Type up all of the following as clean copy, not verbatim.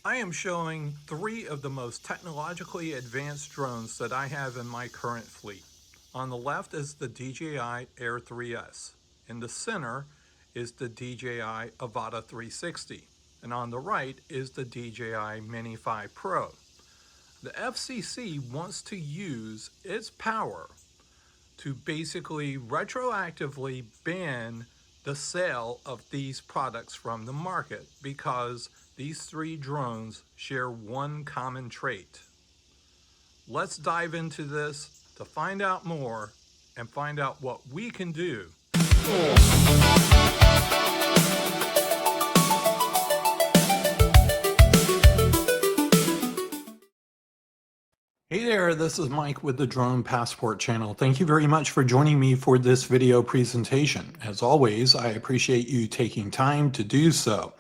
I am showing 3 of the most technologically advanced drones that I have in my current fleet. On the left is the DJI Air 3S. In the center is the DJI Avata 360. And on the right is the DJI Mini 5 Pro. The FCC wants to use its power to basically retroactively ban the sale of these products from the market because these 3 drones share one common trait. Let's dive into this to find out more and find out what we can do. Hey there, this is Mike with the Drone Passport channel. Thank you very much for joining me for this video presentation. As always, I appreciate you taking time to do so.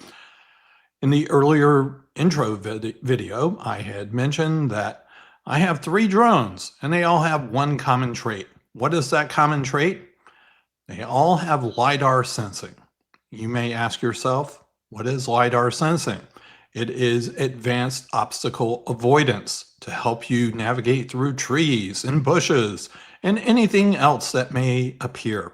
In the earlier intro video, I had mentioned that I have 3 drones and they all have one common trait. What is that common trait? They all have LiDAR sensing. You may ask yourself, what is LiDAR sensing? It is advanced obstacle avoidance to help you navigate through trees and bushes and anything else that may appear.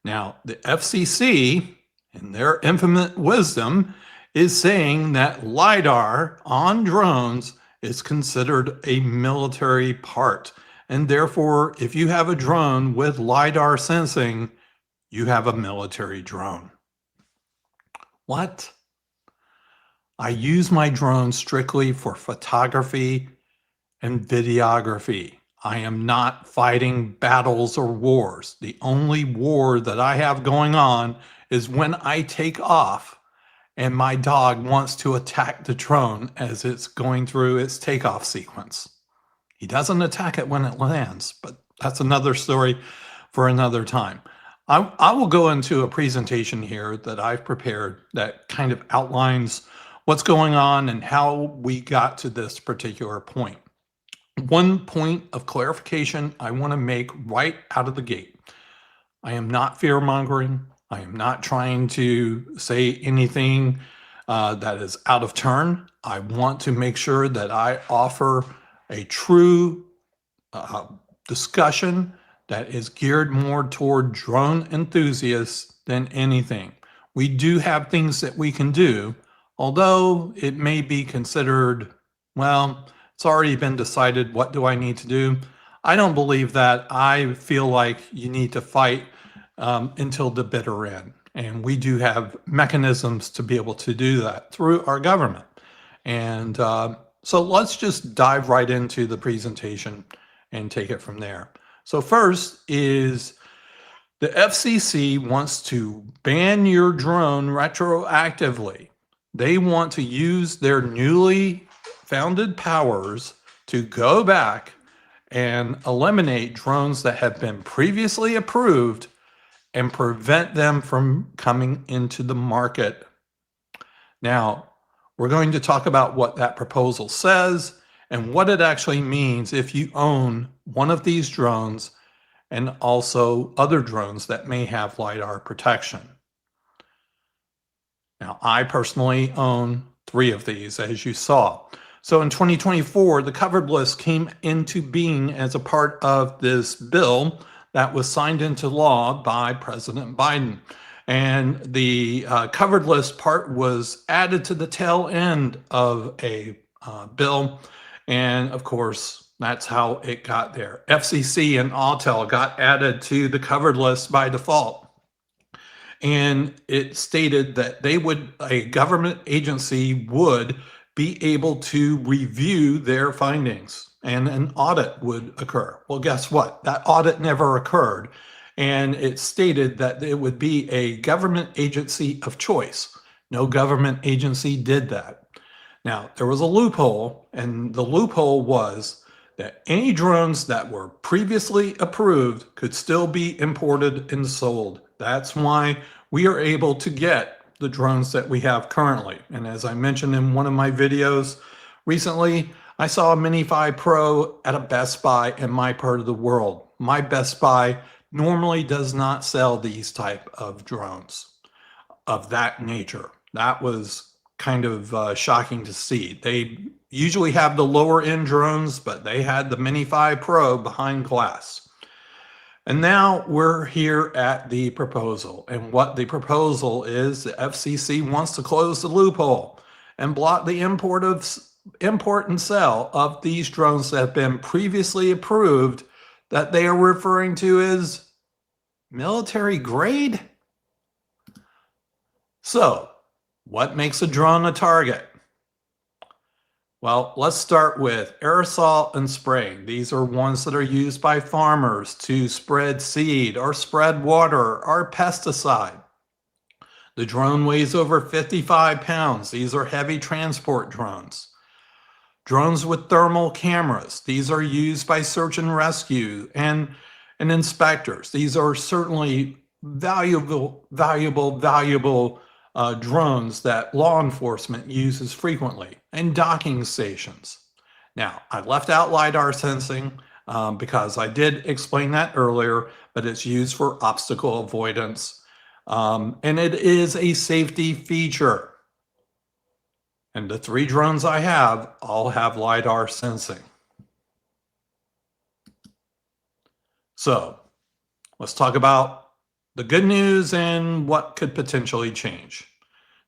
Now, the FCC, in their infinite wisdom, is saying that LiDAR on drones is considered a military part. And therefore, if you have a drone with LiDAR sensing, you have a military drone. What? I use my drone strictly for photography and videography. I am not fighting battles or wars. The only war that I have going on is when I take off and my dog wants to attack the drone as it's going through its takeoff sequence. He doesn't attack it when it lands, but that's another story for another time. I will go into a presentation here that I've prepared that kind of outlines what's going on and how we got to this particular point. One point of clarification I want to make right out of the gate. I am not fear-mongering. I am not trying to say anything that is out of turn. I want to make sure that I offer a true discussion that is geared more toward drone enthusiasts than anything. We do have things that we can do, although it may be considered, well, it's already been decided, what do I need to do? I don't believe that. I feel like you need to fight until the bitter end. And we do have mechanisms to be able to do that through our government. And so let's just dive right into the presentation and take it from there. So first is the FCC wants to ban your drone retroactively. They want to use their newly founded powers to go back and eliminate drones that have been previously approved and prevent them from coming into the market. Now, we're going to talk about what that proposal says and what it actually means if you own one of these drones and also other drones that may have LiDAR protection. Now, I personally own 3 of these, as you saw. So in 2024, the covered list came into being as a part of this bill that was signed into law by President Biden. And the covered list part was added to the tail end of a bill. And of course, that's how it got there. FCC and Autel got added to the covered list by default. And it stated that a government agency would be able to review their findings and an audit would occur. Well, guess what? That audit never occurred. And it stated that it would be a government agency of choice. No government agency did that. Now, there was a loophole, and the loophole was that any drones that were previously approved could still be imported and sold. That's why we are able to get the drones that we have currently. And as I mentioned in one of my videos recently, I saw a Mini 5 Pro at a Best Buy in my part of the world. My Best Buy normally does not sell these type of drones of that nature. That was kind of shocking to see. They usually have the lower end drones, but they had the Mini 5 Pro behind glass. And now we're here at the proposal. And what the proposal is, the FCC wants to close the loophole and block the import and sale of these drones that have been previously approved that they are referring to as military grade. So, what makes a drone a target? Well, let's start with aerosol and spraying. These are ones that are used by farmers to spread seed or spread water or pesticide. The drone weighs over 55 pounds. These are heavy transport drones. Drones with thermal cameras. These are used by search and rescue and inspectors. These are certainly valuable drones that law enforcement uses frequently, and docking stations. Now, I left out LiDAR sensing because I did explain that earlier, but it's used for obstacle avoidance, and it is a safety feature. And the 3 drones I have all have LiDAR sensing. So let's talk about the good news and what could potentially change.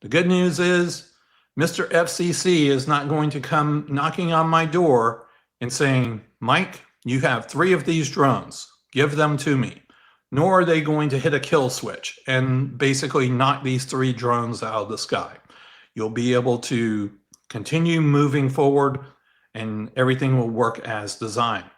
The good news is Mr. FCC is not going to come knocking on my door and saying, Mike, you have 3 of these drones, give them to me. Nor are they going to hit a kill switch and basically knock these 3 drones out of the sky. You'll be able to continue moving forward and everything will work as designed.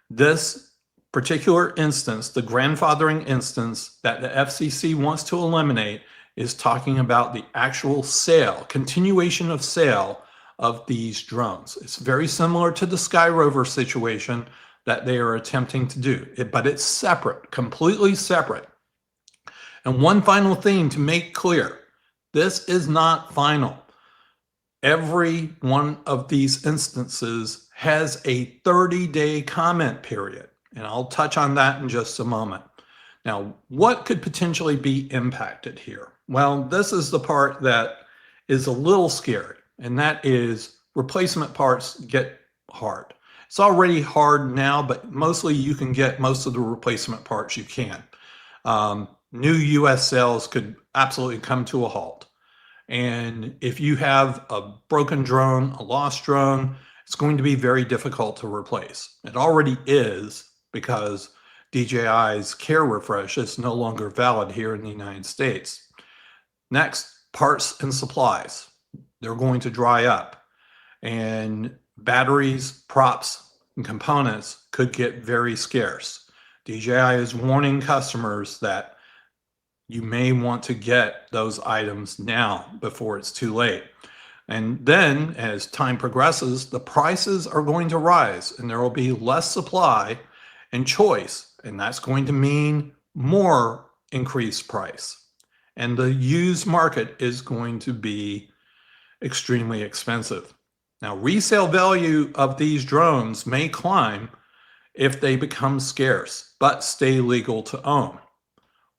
This particular instance, the grandfathering instance that the FCC wants to eliminate, is talking about the actual sale, continuation of sale of these drones. It's very similar to the Sky Rover situation that they are attempting to do, but it's separate, completely separate. And one final thing to make clear, this is not final. Every one of these instances has a 30-day comment period, and I'll touch on that in just a moment. Now, what could potentially be impacted here? Well, this is the part that is a little scary, and that is replacement parts get hard. It's already hard now, but mostly you can get most of the replacement parts you can. New US sales could absolutely come to a halt. And if you have a broken drone, a lost drone, it's going to be very difficult to replace. It already is because DJI's Care Refresh is no longer valid here in the United States. Next, parts and supplies. They're going to dry up, and batteries, props, and components could get very scarce. DJI is warning customers that you may want to get those items now before it's too late. And then as time progresses, the prices are going to rise and there will be less supply and choice. And that's going to mean more increased price. And the used market is going to be extremely expensive. Now, resale value of these drones may climb if they become scarce, but stay legal to own.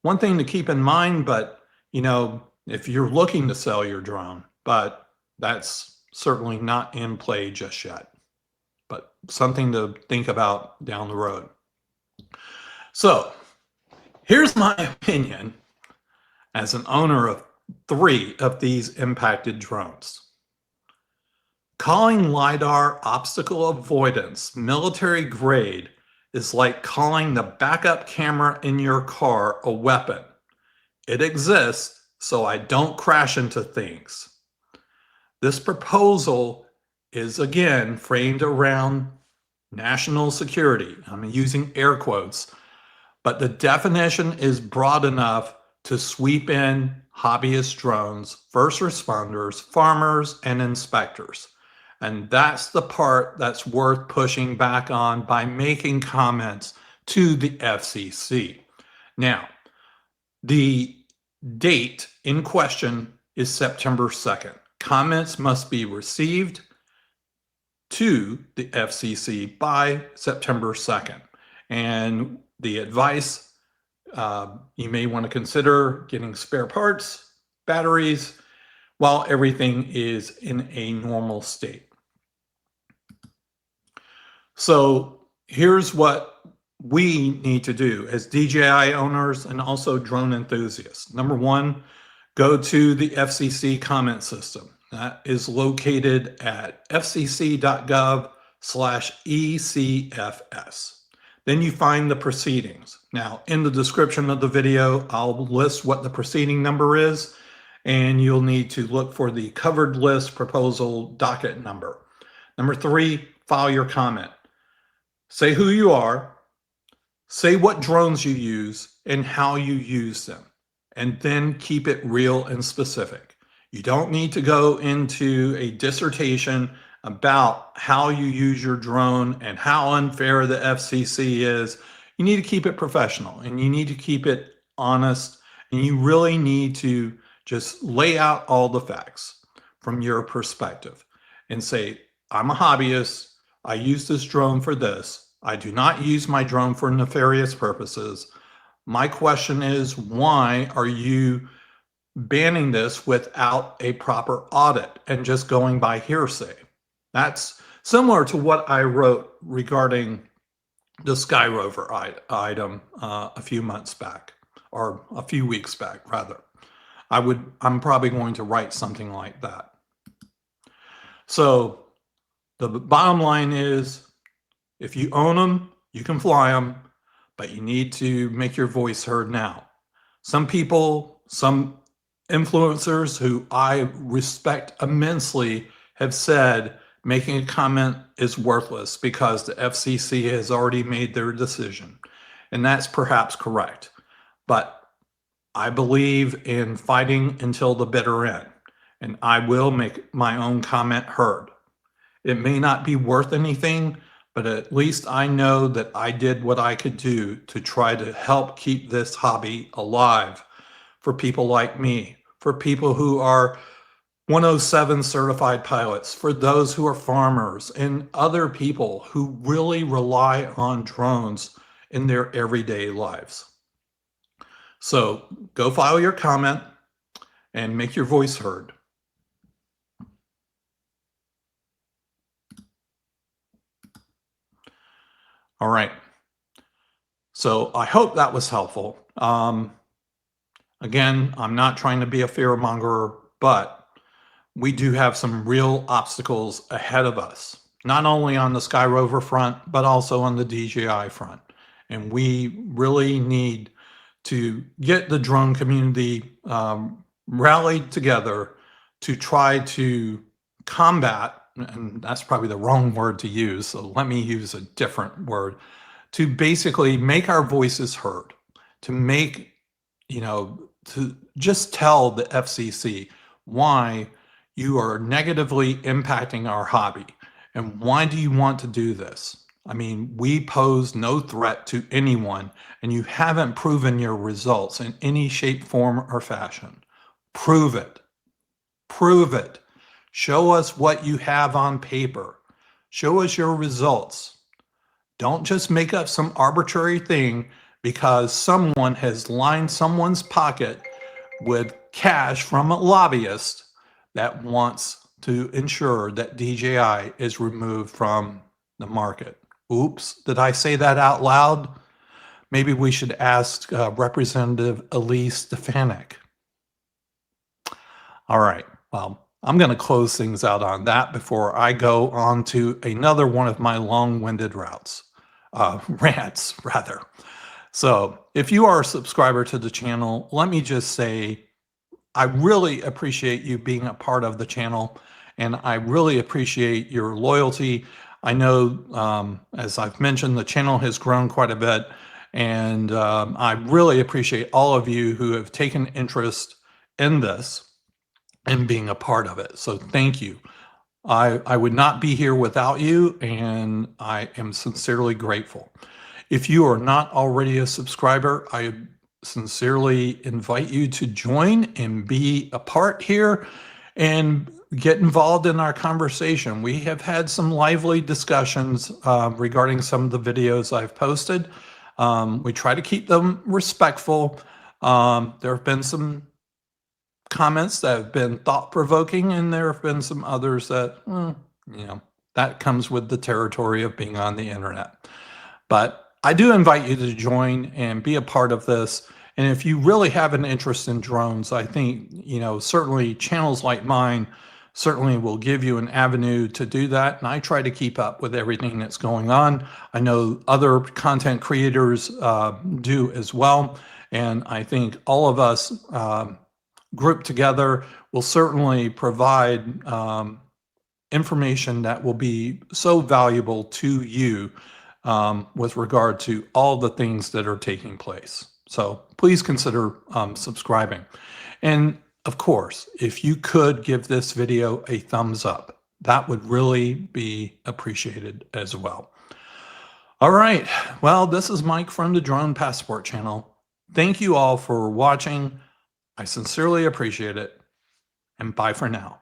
One thing to keep in mind, but if you're looking to sell your drone, but that's certainly not in play just yet, but something to think about down the road. So here's my opinion as an owner of 3 of these impacted drones. Calling LiDAR obstacle avoidance military grade is like calling the backup camera in your car a weapon. It exists so I don't crash into things. This proposal is again framed around national security. I'm using air quotes, but the definition is broad enough to sweep in hobbyist drones, first responders, farmers, and inspectors. And that's the part that's worth pushing back on by making comments to the FCC. Now, the date in question is September 2nd. Comments must be received to the FCC by September 2nd. And the advice, you may want to consider getting spare parts, batteries, while everything is in a normal state. So here's what we need to do as DJI owners and also drone enthusiasts. Number one, go to the FCC comment system. That is located at fcc.gov/ECFS. Then you find the proceedings. Now, in the description of the video, I'll list what the proceeding number is, and you'll need to look for the covered list proposal docket number. Number three, file your comment. Say who you are, say what drones you use, and how you use them, and then keep it real and specific. You don't need to go into a dissertation about how you use your drone and how unfair the FCC is. You need to keep it professional, and you need to keep it honest, and you really need to just lay out all the facts from your perspective and say, I'm a hobbyist. I use this drone for this. I do not use my drone for nefarious purposes. My question is, why are you banning this without a proper audit and just going by hearsay? That's similar to what I wrote regarding the Sky Rover item a few months back, or a few weeks back, rather. I'm probably going to write something like that. So the bottom line is, if you own them, you can fly them, but you need to make your voice heard now. Some people, some influencers who I respect immensely have said making a comment is worthless because the FCC has already made their decision. And that's perhaps correct. But I believe in fighting until the bitter end, and I will make my own comment heard. It may not be worth anything, but at least I know that I did what I could do to try to help keep this hobby alive for people like me, for people who are 107 certified pilots, for those who are farmers and other people who really rely on drones in their everyday lives. So go file your comment and make your voice heard. All right. So I hope that was helpful. Again, I'm not trying to be a fearmonger, but we do have some real obstacles ahead of us, not only on the Sky Rover front, but also on the DJI front. And we really need to get the drone community rallied together to try to combat, and that's probably the wrong word to use, so let me use a different word, to basically make our voices heard, to make, to just tell the FCC why you are negatively impacting our hobby and why do you want to do this? I mean, we pose no threat to anyone, and you haven't proven your results in any shape, form, or fashion. Prove it. Prove it. Show us what you have on paper. Show us your results. Don't just make up some arbitrary thing because someone has lined someone's pocket with cash from a lobbyist that wants to ensure that DJI is removed from the market. Oops, did I say that out loud? Maybe we should ask Representative Elise Stefanik. All right, well, I'm going to close things out on that before I go on to another one of my long-winded rants, rather. So if you are a subscriber to the channel, let me just say, I really appreciate you being a part of the channel, and I really appreciate your loyalty. I know, as I've mentioned, the channel has grown quite a bit, and I really appreciate all of you who have taken interest in this and being a part of it. So thank you. I would not be here without you, and I am sincerely grateful. If you are not already a subscriber, I sincerely invite you to join and be a part here and get involved in our conversation. We have had some lively discussions regarding some of the videos I've posted. We try to keep them respectful. There have been some comments that have been thought-provoking, and there have been some others that, that comes with the territory of being on the internet. But I do invite you to join and be a part of this. And if you really have an interest in drones, I think, certainly channels like mine certainly will give you an avenue to do that. And I try to keep up with everything that's going on. I know other content creators do as well. And I think all of us grouped together will certainly provide information that will be so valuable to you with regard to all the things that are taking place. So please consider subscribing. And of course, if you could give this video a thumbs up, that would really be appreciated as well. All right. Well, this is Mike from the Drone Passport channel. Thank you all for watching. I sincerely appreciate it. And bye for now.